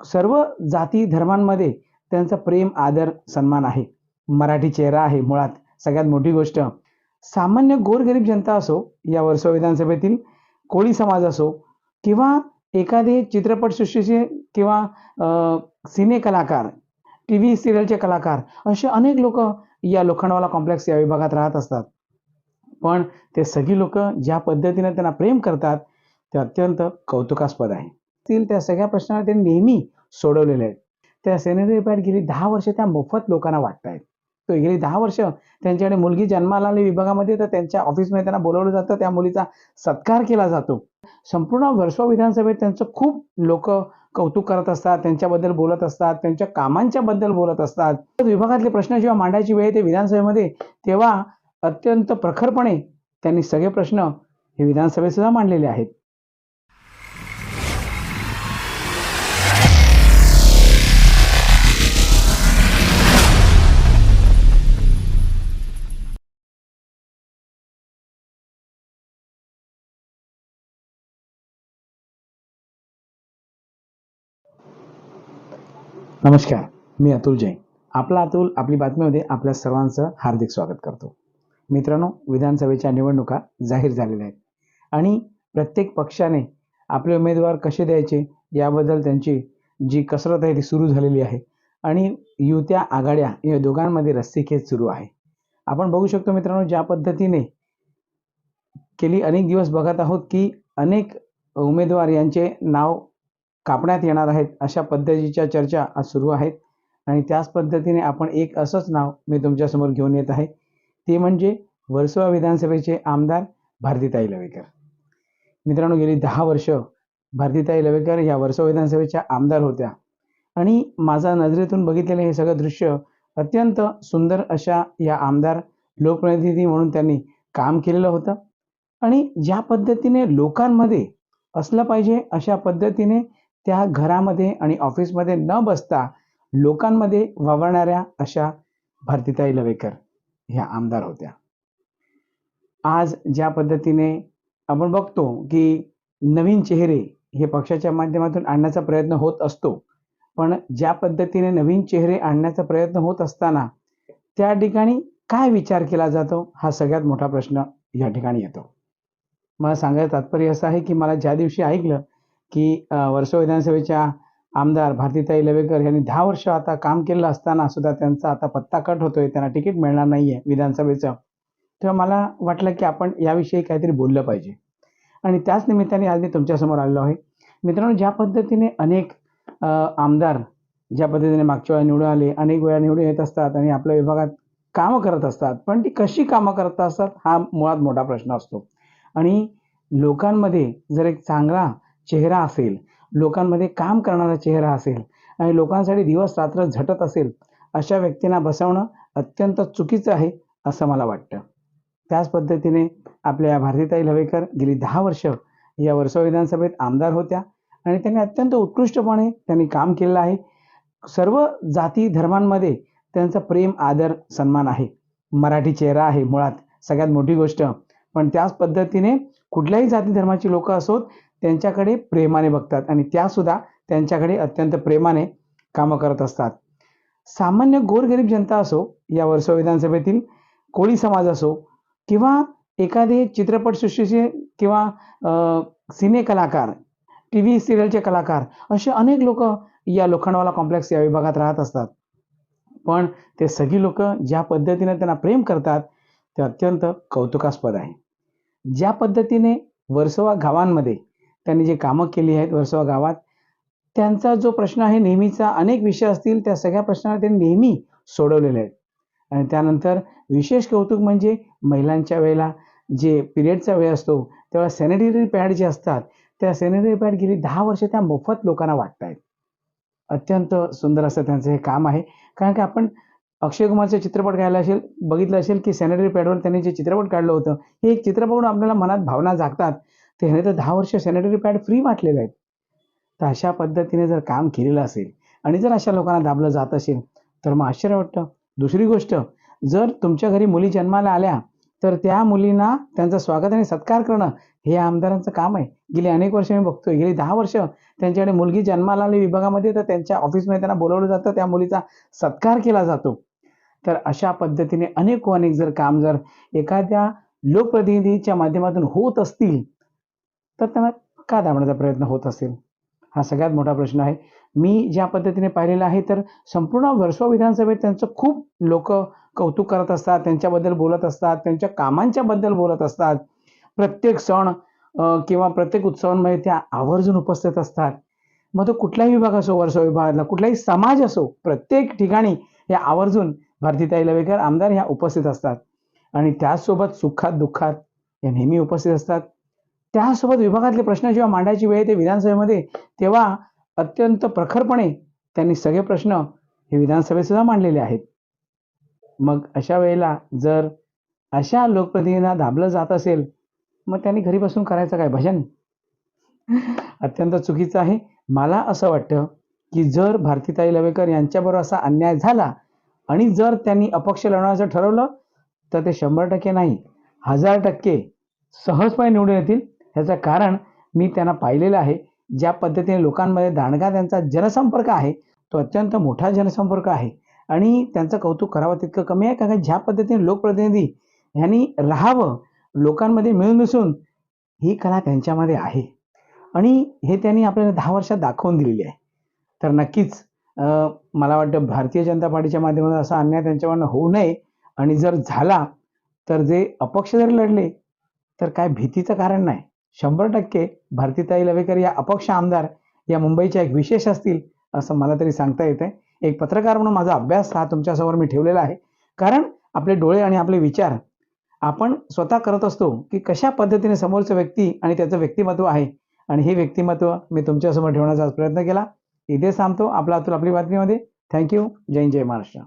सर्व जाती धर्मांमध्ये त्यांचा प्रेम, आदर, सन्मान आहे. मराठी चेहरा आहे मुळात सगळ्यात मोठी गोष्ट. सामान्य गोरगरीब जनता असो, या वर्सोवा विधानसभेतील कोळी समाज असो किंवा एखादे चित्रपटसृष्टीचे किंवा सिने कलाकार, टीव्ही सिरियलचे कलाकार, असे अनेक लोक या लोखंडवाला कॉम्प्लेक्स या विभागात राहत असतात. पण ते सगळी लोक ज्या पद्धतीने त्यांना प्रेम करतात ते अत्यंत कौतुकास्पद आहे. त्या सगळ्या प्रश्नांना ते नेहमी सोडवलेले आहेत. त्या सॅनिटरी पॅड गेली 10 वर्ष त्या मोफत लोकांना वाटतायत. तो गेली 10 वर्ष त्यांच्याकडे मुलगी जन्माला आली विभागामध्ये तर त्यांच्या ऑफिसमध्ये त्यांना बोलावलं जातं, त्या मुलीचा सत्कार केला जातो. संपूर्ण वर्सोवा विधानसभेत त्यांचं खूप लोक कौतुक करत असतात, त्यांच्याबद्दल बोलत असतात, त्यांच्या कामांच्या बद्दल बोलत असतात. विभागातले प्रश्न जेव्हा मांडायची वेळ येते विधानसभेमध्ये तेव्हा अत्यंत प्रखरपणे त्यांनी सगळे प्रश्न हे विधानसभेत सुद्धा मांडलेले आहेत. नमस्कार, मी अतुल जैन. आपला अतुल आपली बातमीमध्ये आपल्या सर्वांचं हार्दिक स्वागत करतो. मित्रांनो, विधानसभेच्या निवडणुका जाहीर झालेल्या आहेत आणि प्रत्येक पक्षाने आपले उमेदवार कसे द्यायचे याबद्दल त्यांची जी कसरत आहे ती सुरू झालेली आहे आणि युत्या आघाड्या या दोघांमध्ये रस्सीखेच सुरू आहे. आपण बघू शकतो मित्रांनो, ज्या पद्धतीने गेली अनेक दिवस बघत आहोत की अनेक उमेदवार यांचे नाव कापण्यात येणार आहेत अशा पद्धतीच्या चर्चा आज सुरू आहेत आणि त्याच पद्धतीने आपण एक असंच नाव मी तुमच्यासमोर घेऊन येत आहे, ते म्हणजे वर्सोवा विधानसभेचे आमदार भारतीताई लवेकर. मित्रांनो, गेली 10 वर्ष भारतीताई लवेकर या वर्सोवा विधानसभेच्या आमदार होत्या आणि माझा नजरेतून बघितलेलं हे सगळं दृश्य अत्यंत सुंदर अशा या आमदार लोकप्रतिनिधी म्हणून त्यांनी काम केलेलं होतं आणि ज्या पद्धतीने लोकांमध्ये असलं पाहिजे अशा पद्धतीने त्या घरामध्ये आणि ऑफिसमध्ये न बसता लोकांमध्ये वावरणाऱ्या अशा भारतीताई लवेकर ह्या आमदार होत्या. आज ज्या पद्धतीने आपण बघतो की नवीन चेहरे हे पक्षाच्या माध्यमातून आणण्याचा प्रयत्न होत असतो, पण ज्या पद्धतीने नवीन चेहरे आणण्याचा प्रयत्न होत असताना त्या ठिकाणी काय विचार केला जातो हा सगळ्यात मोठा प्रश्न या ठिकाणी येतो. मला सांगायचं तात्पर्य असं आहे की मला ज्या दिवशी ऐकलं की वर्सोवा विधानसभेच्या आमदार भारतीताई लवेकर यांनी 10 वर्ष आता काम केलं असताना सुद्धा त्यांचा आता पत्ता कट होतोय, त्यांना तिकीट मिळणार नाहीये विधानसभेचं, तेव्हा मला वाटलं की आपण याविषयी काहीतरी बोललं पाहिजे आणि त्याच निमित्ताने आज मी तुमच्यासमोर आलेलो आहे. मित्रांनो, ज्या पद्धतीने अनेक आमदार ज्या पद्धतीने मागच्या वेळा निवडून आले, अनेक वेळा निवडून येत असतात आणि आपल्या विभागात कामं करत असतात, पण ती कशी कामं करत असतात हा मुळात मोठा प्रश्न असतो. आणि लोकांमध्ये जर एक चांगला चेहरा असेल, लोकांमध्ये काम करणारा चेहरा असेल आणि लोकांसाठी दिवस रात्र झटत असेल, अशा व्यक्तींना बसवणं अत्यंत चुकीचं आहे असं मला वाटतं. त्याच पद्धतीने आपल्या भारतीताई लवेकर गेली 10 वर्ष या वर्सोवा विधानसभेत आमदार होत्या आणि त्यांनी अत्यंत उत्कृष्टपणे त्यांनी काम केलेलं आहे. सर्व जाती धर्मांमध्ये त्यांचा प्रेम, आदर, सन्मान आहे. मराठी चेहरा आहे मुळात सगळ्यात मोठी गोष्ट. पण त्याच पद्धतीने कुठल्याही जाती धर्माची लोक असोत त्यांच्याकडे प्रेमाने बघतात आणि त्या सुद्धा त्यांच्याकडे अत्यंत प्रेमाने कामं करत असतात. सामान्य गोरगरीब जनता असो, या वर्सोवा विधानसभेतील कोळी समाज असो किंवा एखादे चित्रपटसृष्टीचे किंवा सिने कलाकार, टीव्ही सिरियलचे कलाकार, असे अनेक लोक या लोखंडवाला कॉम्प्लेक्स या विभागात राहत असतात. पण ते सगळी लोक ज्या पद्धतीने त्यांना प्रेम करतात ते अत्यंत कौतुकास्पद आहे. ज्या पद्धतीने वर्सोवा गावांमध्ये त्यांनी जे कामं केली आहेत, वर्सोवा गावात त्यांचा जो प्रश्न आहे नेहमीचा, अनेक विषय असतील त्या सगळ्या प्रश्नांना त्यांनी नेहमी सोडवलेले आहेत. आणि त्यानंतर विशेष कौतुक म्हणजे महिलांच्या वेळेला जे पिरियडचा वेळ असतो तेव्हा सॅनिटरी पॅड जे असतात त्या सॅनिटरी पॅड गेली 10 वर्ष त्या मोफत लोकांना वाटतायत. अत्यंत सुंदर असं त्यांचं हे काम आहे. कारण की आपण अक्षय कुमारचे चित्रपट बघितलं असेल की सॅनिटरी पॅडवर त्यांनी जे चित्रपट काढलं होतं, हे एक चित्रपट आपल्याला मनात भावना जागतात. त्याने तर 10 वर्ष सॅनिटरी पॅड फ्री वाटलेले आहेत. तर अशा पद्धतीने जर काम केलेलं असेल आणि जर अशा लोकांना दाबलं जात असेल तर मग आश्चर्य वाटतं. दुसरी गोष्ट, जर तुमच्या घरी मुली जन्माला आल्या तर त्या मुलींना त्यांचं स्वागत आणि सत्कार करणं हे या आमदारांचं काम आहे. गेली अनेक वर्ष मी बघतोय, गेली 10 वर्ष त्यांच्याकडे मुलगी जन्माला आली विभागामध्ये, तर त्यांच्या ऑफिसमध्ये त्यांना बोलावलं जातं, त्या मुलीचा सत्कार केला जातो. तर अशा पद्धतीने अनेक जर काम जर एखाद्या लोकप्रतिनिधीच्या माध्यमातून होत असतील, तर त्यांना का दाबण्याचा प्रयत्न होत असेल? हा सगळ्यात मोठा प्रश्न आहे. मी ज्या पद्धतीने पाहिलेलं आहे, तर संपूर्ण वर्सोवा विधानसभेत त्यांचं खूप लोकं कौतुक करत असतात, त्यांच्याबद्दल बोलत असतात, त्यांच्या कामांच्या बद्दल बोलत असतात. प्रत्येक सण किंवा प्रत्येक उत्सवांमध्ये त्या आवर्जून उपस्थित असतात. मग तो कुठलाही विभाग असो, वर्सोवा विभागातला कुठलाही समाज असो, प्रत्येक ठिकाणी या आवर्जून भारतीताई लवेकर आमदार ह्या उपस्थित असतात आणि त्याचसोबत सुखात-दुःखात या नेहमी उपस्थित असतात. त्यासोबत विभागातले प्रश्न जेव्हा मांडायची वेळ येते विधानसभेमध्ये, तेव्हा अत्यंत प्रखरपणे त्यांनी सगळे प्रश्न हे विधानसभेत सुद्धा मांडलेले आहेत. मग अशा वेळेला जर अशा लोकप्रतिनिधींना दाबलं जात असेल, मग त्यांनी घरी बसून करायचं काय भजन? अत्यंत चुकीचं आहे. मला असं वाटतं, की जर भारतीताई लवेकर यांच्याबरोबर असा अन्याय झाला आणि जर त्यांनी अपक्ष लढवण्याचं ठरवलं, तर ते 100% नाही, 1000% सहजपणे निवडून येतील. ह्याचं कारण मी त्यांना पाहिलेलं आहे. ज्या पद्धतीने लोकांमध्ये दांडगा त्यांचा जनसंपर्क आहे, तो अत्यंत मोठा जनसंपर्क आहे आणि त्यांचं कौतुक करावं तितकं कमी आहे. कारण ज्या पद्धतीने लोकप्रतिनिधी ह्यांनी राहावं, लोकांमध्ये मिळून मिसळून, ही कला त्यांच्यामध्ये आहे आणि हे त्यांनी आपल्याला 10 वर्षात दाखवून दिलेली आहे. तर नक्कीच मला वाटतं भारतीय जनता पार्टीच्या माध्यमातून असा अन्याय त्यांच्याकडनं होऊ नये आणि जर झाला, तर जे अपक्ष जरी लढले, तर काय भीतीचं कारण नाही. 100% भारतीताई लवेकर या अपक्ष आमदार या मुंबईच्या एक विशेष असतील, असं मला तरी सांगता येतंय. एक पत्रकार म्हणून माझा अभ्यास हा तुमच्यासमोर मी ठेवलेला आहे. कारण आपले डोळे आणि आपले विचार आपण स्वतः करत असतो, की कशा पद्धतीने समोरचा व्यक्ती आणि त्याचं व्यक्तिमत्व आहे आणि हे व्यक्तिमत्व मी तुमच्यासमोर ठेवण्याचा प्रयत्न केला. इथेच थांबतो. आपला अतुल आपली बातमीमध्ये. Thank you. जय हिंद, जय महाराष्ट्र.